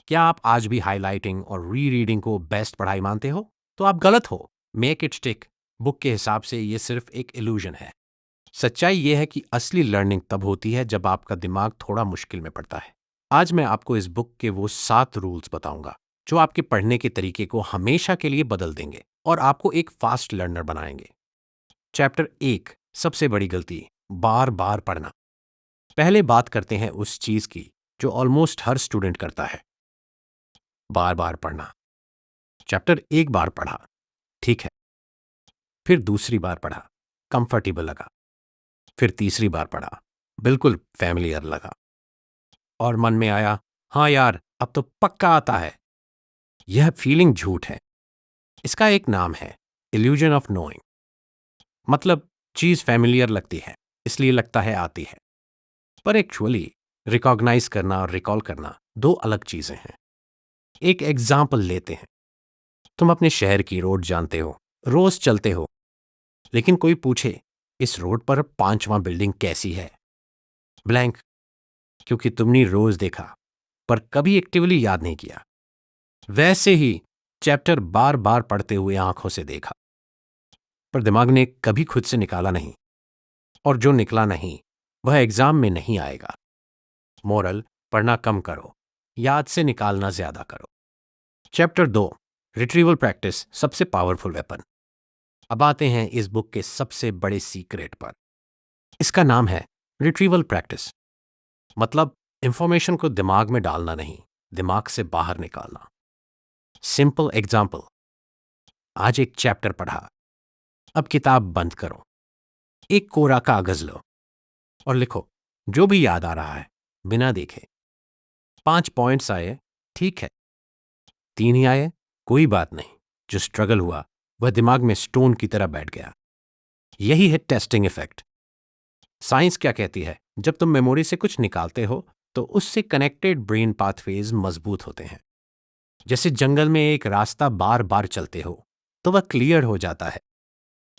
क्या आप आज भी हाइलाइटिंग और री रीडिंग को बेस्ट पढ़ाई मानते हो? तो आप गलत हो। मेक इट स्टिक बुक के हिसाब से ये सिर्फ एक इल्यूजन है। सच्चाई ये है कि असली लर्निंग तब होती है जब आपका दिमाग थोड़ा मुश्किल में पड़ता है। आज मैं आपको इस बुक के वो 7 रूल्स बताऊंगा जो आपके पढ़ने के तरीके को हमेशा के लिए बदल देंगे और आपको एक फास्ट लर्नर बनाएंगे। चैप्टर 1, सबसे बड़ी गलती, बार बार पढ़ना। पहले बात करते हैं उस चीज की जो ऑलमोस्ट हर स्टूडेंट करता है, बार बार पढ़ना। चैप्टर 1 बार पढ़ा, ठीक है। फिर दूसरी बार पढ़ा, कंफर्टेबल लगा। फिर तीसरी बार पढ़ा, बिल्कुल फैमिलियर लगा। और मन में आया, हाँ यार अब तो पक्का आता है। यह फीलिंग झूठ है। इसका एक नाम है इल्यूजन ऑफ नोइंग। मतलब चीज फैमिलियर लगती है इसलिए लगता है आती है, पर एक्चुअली रिकॉग्नाइज करना और रिकॉल करना दो अलग चीजें हैं। एक एग्जाम्पल लेते हैं। तुम अपने शहर की रोड जानते हो, रोज चलते हो, लेकिन कोई पूछे इस रोड पर 5वां बिल्डिंग कैसी है? ब्लैंक, क्योंकि तुमने रोज देखा पर कभी एक्टिवली याद नहीं किया। वैसे ही चैप्टर बार बार पढ़ते हुए आंखों से देखा, पर दिमाग ने कभी खुद से निकाला नहीं, और जो निकला नहीं वह एग्जाम में नहीं आएगा। मोरल, पढ़ना कम करो, याद से निकालना ज्यादा करो। चैप्टर 2, रिट्रीवल प्रैक्टिस, सबसे पावरफुल वेपन। अब आते हैं इस बुक के सबसे बड़े सीक्रेट पर। इसका नाम है रिट्रीवल प्रैक्टिस। मतलब इंफॉर्मेशन को दिमाग में डालना नहीं, दिमाग से बाहर निकालना। सिंपल एग्जाम्पल, आज एक चैप्टर पढ़ा, अब किताब बंद करो, एक कोरा कागज लो और लिखो जो भी याद आ रहा है बिना देखे। 5 पॉइंट्स आए, ठीक है। 3 ही आए, कोई बात नहीं। जो स्ट्रगल हुआ वह दिमाग में स्टोन की तरह बैठ गया। यही है टेस्टिंग इफेक्ट। साइंस क्या कहती है? जब तुम मेमोरी से कुछ निकालते हो तो उससे कनेक्टेड ब्रेन पाथवेज मजबूत होते हैं। जैसे जंगल में एक रास्ता बार बार चलते हो तो वह क्लियर हो जाता है,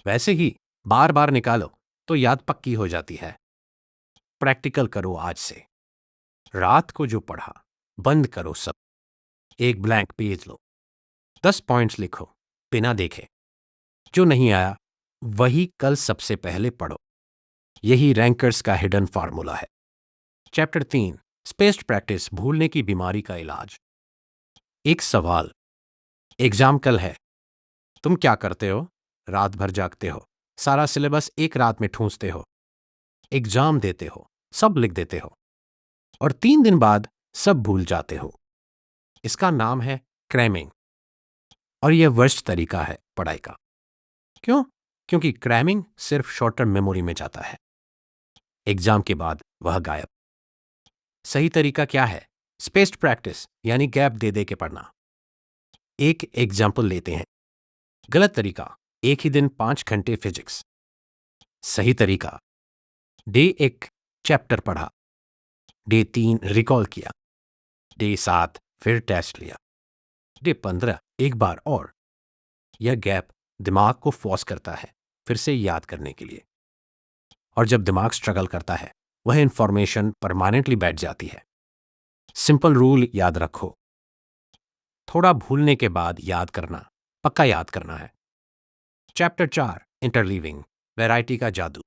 वैसे ही बार बार निकालो तो याद पक्की हो जाती है। प्रैक्टिकल करो आज से। रात को जो पढ़ा बंद करो सब, एक ब्लैंक पेज लो, 10 पॉइंट्स लिखो बिना देखे। जो नहीं आया वही कल सबसे पहले पढ़ो। यही रैंकर्स का हिडन फार्मूला है। चैप्टर 3, स्पेस्ड प्रैक्टिस, भूलने की बीमारी का इलाज। एक सवाल, एग्जाम कल है, तुम क्या करते हो? रात भर जागते हो, सारा सिलेबस एक रात में ठूंसते हो, एग्जाम देते हो, सब लिख देते हो, और 3 दिन बाद सब भूल जाते हो। इसका नाम है क्रैमिंग, और यह वर्स्ट तरीका है पढ़ाई का। क्यों? क्योंकि क्रैमिंग सिर्फ शॉर्ट टर्म मेमोरी में जाता है, एग्जाम के बाद वह गायब। सही तरीका क्या है? स्पेस्ड प्रैक्टिस, यानी गैप दे दे के पढ़ना। एक एग्जाम्पल लेते हैं। गलत तरीका, एक ही दिन 5 घंटे फिजिक्स। सही तरीका, डे 1 चैप्टर पढ़ा, डे 3 रिकॉल किया, डे 7 फिर टेस्ट लिया, डे 15 एक बार और। यह गैप दिमाग को फोर्स करता है फिर से याद करने के लिए, और जब दिमाग स्ट्रगल करता है वह इंफॉर्मेशन परमानेंटली बैठ जाती है। सिंपल रूल याद रखो, थोड़ा भूलने के बाद याद करना, पक्का याद करना है। चैप्टर 4, इंटरलीविंग, वैरायटी का जादू।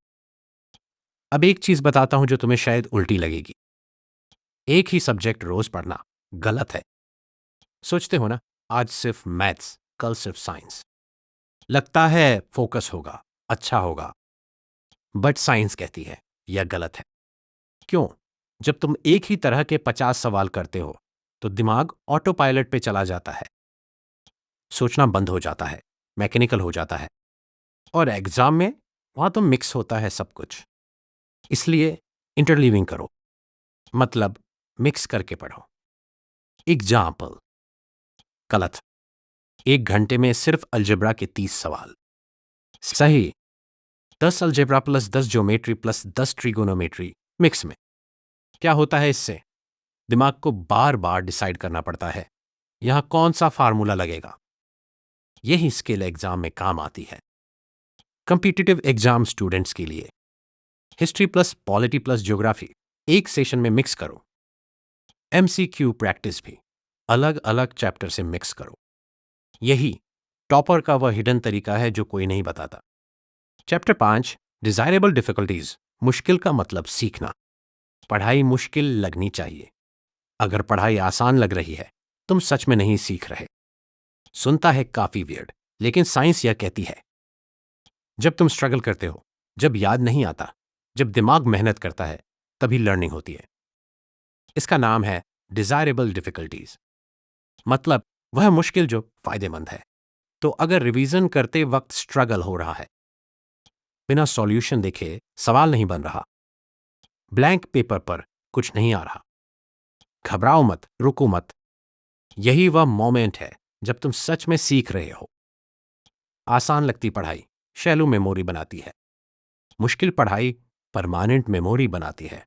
अब एक चीज बताता हूं जो तुम्हें शायद उल्टी लगेगी। एक ही सब्जेक्ट रोज पढ़ना गलत है। सोचते हो ना, आज सिर्फ मैथ्स, कल सिर्फ साइंस। लगता है फोकस होगा, अच्छा होगा, बट साइंस कहती है यह गलत है। क्यों? जब तुम एक ही तरह के 50 सवाल करते हो तो दिमाग ऑटो पायलट पे चला जाता है, सोचना बंद हो जाता है, मैकेनिकल हो जाता है। और एग्जाम में वहां तो मिक्स होता है सब कुछ। इसलिए इंटरलीविंग करो, मतलब मिक्स करके पढ़ो। एग्जाम्पल, गलत, 1 घंटे में सिर्फ अलजेब्रा के 30 सवाल। सही, 10 algebra plus 10 geometry plus 10 trigonometry mix में। क्या होता है इससे? दिमाग को बार बार डिसाइड करना पड़ता है यहां कौन सा फार्मूला लगेगा। यही स्किल एग्जाम में काम आती है। कॉम्पिटिटिव एग्जाम स्टूडेंट्स के लिए history plus polity plus geography एक सेशन में मिक्स करो। एमसीक्यू प्रैक्टिस भी, अलग अलग चैप्टर से मिक्स करो। यही टॉपर का वह हिडन तरीका है जो कोई नहीं बताता। Chapter 5, desirable difficulties. मुश्किल का मतलब सीखना। पढ़ाई मुश्किल लगनी चाहिए। अगर पढ़ाई आसान लग रही है, तुम सच में नहीं सीख रहे। सुनता है काफी वियर्ड, लेकिन साइंस यह कहती है जब तुम स्ट्रगल करते हो, जब याद नहीं आता, जब दिमाग मेहनत करता है, तभी लर्निंग होती है। इसका नाम है डिजायरेबल डिफिकल्टीज, मतलब वह मुश्किल जो फायदेमंद है। तो अगर रिवीजन करते वक्त स्ट्रगल हो रहा है, बिना सॉल्यूशन देखे सवाल नहीं बन रहा, ब्लैंक पेपर पर कुछ नहीं आ रहा, घबराओ मत, रुको मत। यही वह मोमेंट है जब तुम सच में सीख रहे हो। आसान लगती पढ़ाई शैलो मेमोरी बनाती है, मुश्किल पढ़ाई परमानेंट मेमोरी बनाती है।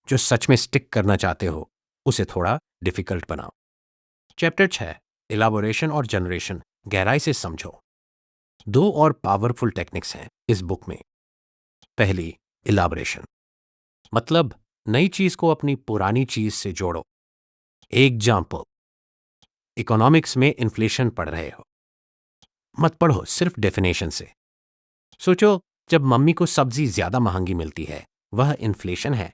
जो सच में स्टिक करना चाहते हो, उसे थोड़ा डिफिकल्ट बनाओ। चैप्टर 6, इलाबोरेशन और जनरेशन। गहराई से समझो। 2 और पावरफुल टेक्निक्स हैं इस बुक में। पहली, इलाबोरेशन, मतलब नई चीज को अपनी पुरानी चीज से जोड़ो। एग्जाम्पल, इकोनॉमिक्स में इन्फ्लेशन पढ़ रहे हो, मत पढ़ो सिर्फ डेफिनेशन से। सोचो, जब मम्मी को सब्जी ज्यादा महंगी मिलती है, वह इन्फ्लेशन है।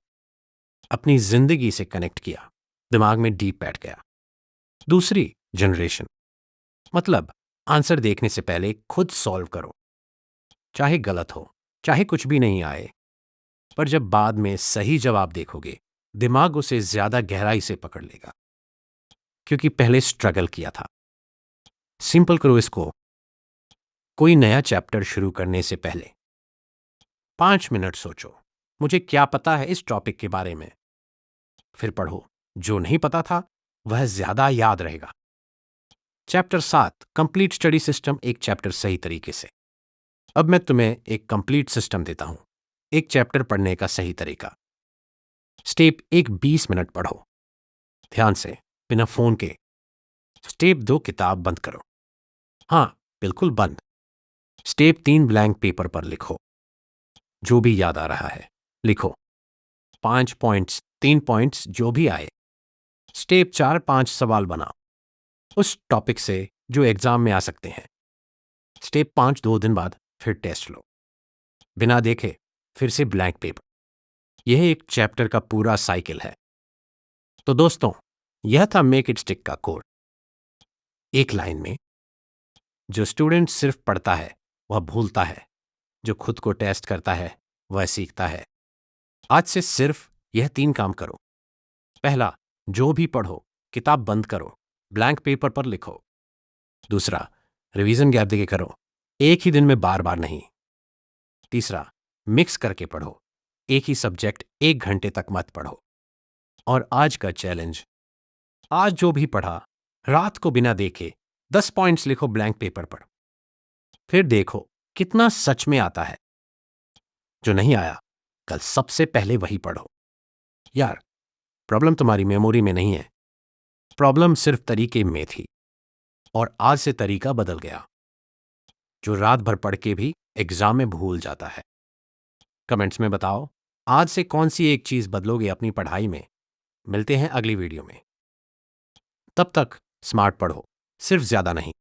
अपनी जिंदगी से कनेक्ट किया, दिमाग में डीप बैठ गया। दूसरी, जनरेशन, मतलब आंसर देखने से पहले खुद सॉल्व करो। चाहे गलत हो, चाहे कुछ भी नहीं आए, पर जब बाद में सही जवाब देखोगे, दिमाग उसे ज्यादा गहराई से पकड़ लेगा, क्योंकि पहले स्ट्रगल किया था। सिंपल करो इसको। कोई नया चैप्टर शुरू करने से पहले 5 मिनट सोचो, मुझे क्या पता है इस टॉपिक के बारे में। फिर पढ़ो, जो नहीं पता था वह ज्यादा याद रहेगा। चैप्टर 7, कंप्लीट स्टडी सिस्टम, एक चैप्टर सही तरीके से। अब मैं तुम्हें एक कंप्लीट सिस्टम देता हूं, एक चैप्टर पढ़ने का सही तरीका। स्टेप 1, 20 मिनट पढ़ो, ध्यान से, बिना फोन के। स्टेप 2, किताब बंद करो। हाँ, बिल्कुल बंद। स्टेप 3, ब्लैंक पेपर पर लिखो, जो भी याद आ रहा है लिखो। 5 पॉइंट्स, 3 पॉइंट्स, जो भी आए। स्टेप 4, 5 सवाल बनाओ उस टॉपिक से जो एग्जाम में आ सकते हैं। स्टेप 5, 2 दिन बाद फिर टेस्ट लो, बिना देखे, फिर से ब्लैंक पेपर। यह एक चैप्टर का पूरा साइकिल है। तो दोस्तों, यह था मेक इट स्टिक का कोड। एक लाइन में, जो स्टूडेंट सिर्फ पढ़ता है वह भूलता है, जो खुद को टेस्ट करता है वह सीखता है। आज से सिर्फ यह 3 काम करो। पहला, जो भी पढ़ो, किताब बंद करो, ब्लैंक पेपर पर लिखो। दूसरा, रिवीजन गैप देके करो, एक ही दिन में बार बार नहीं। तीसरा, मिक्स करके पढ़ो, एक ही सब्जेक्ट 1 घंटे तक मत पढ़ो। और आज का चैलेंज, आज जो भी पढ़ा, रात को बिना देखे 10 पॉइंट्स लिखो ब्लैंक पेपर पर। फिर देखो कितना सच में आता है। जो नहीं आया, कल सबसे पहले वही पढ़ो। यार, प्रॉब्लम तुम्हारी मेमोरी में नहीं है, प्रॉब्लम सिर्फ तरीके में थी, और आज से तरीका बदल गया। जो रात भर पढ़ के भी एग्जाम में भूल जाता है। कमेंट्स में बताओ, आज से कौन सी एक चीज बदलोगे अपनी पढ़ाई में। मिलते हैं अगली वीडियो में। तब तक स्मार्ट पढ़ो, सिर्फ ज्यादा नहीं।